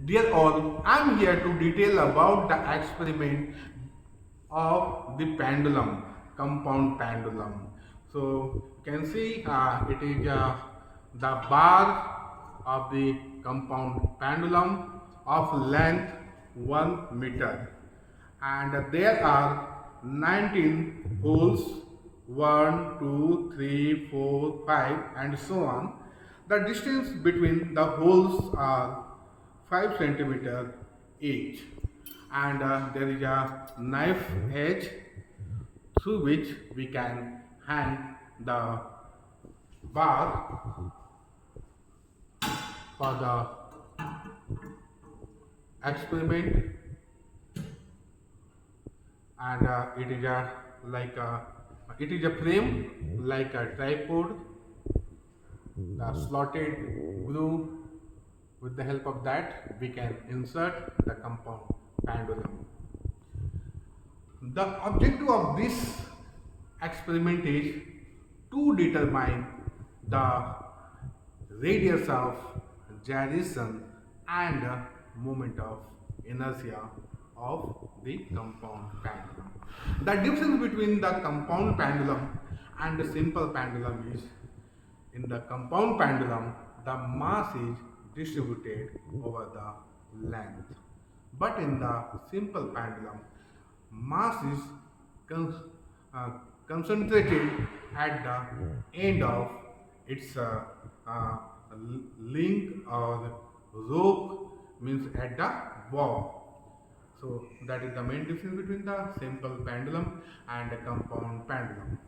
Dear all, I am here to detail about the experiment of the pendulum, compound pendulum. So you can see it is the bar of the compound pendulum of length 1 meter, and there are 19 holes, 1, 2, 3, 4, 5, and so on. The distance between the holes are 5 centimeter each, and there is a knife edge through which we can hang the bar for the experiment, and it is a like a it is a frame like a tripod. The slotted groove, with the help of that we can insert the compound pendulum. The objective of this experiment is to determine the radius of gyration and moment of inertia of the compound pendulum. The difference between the compound pendulum and the simple pendulum is, in the compound pendulum the mass is distributed over the length, but in the simple pendulum mass is con- uh, concentrated at the end of its uh, link or rope, means at the bob. So that is the main difference between the simple pendulum and the compound pendulum.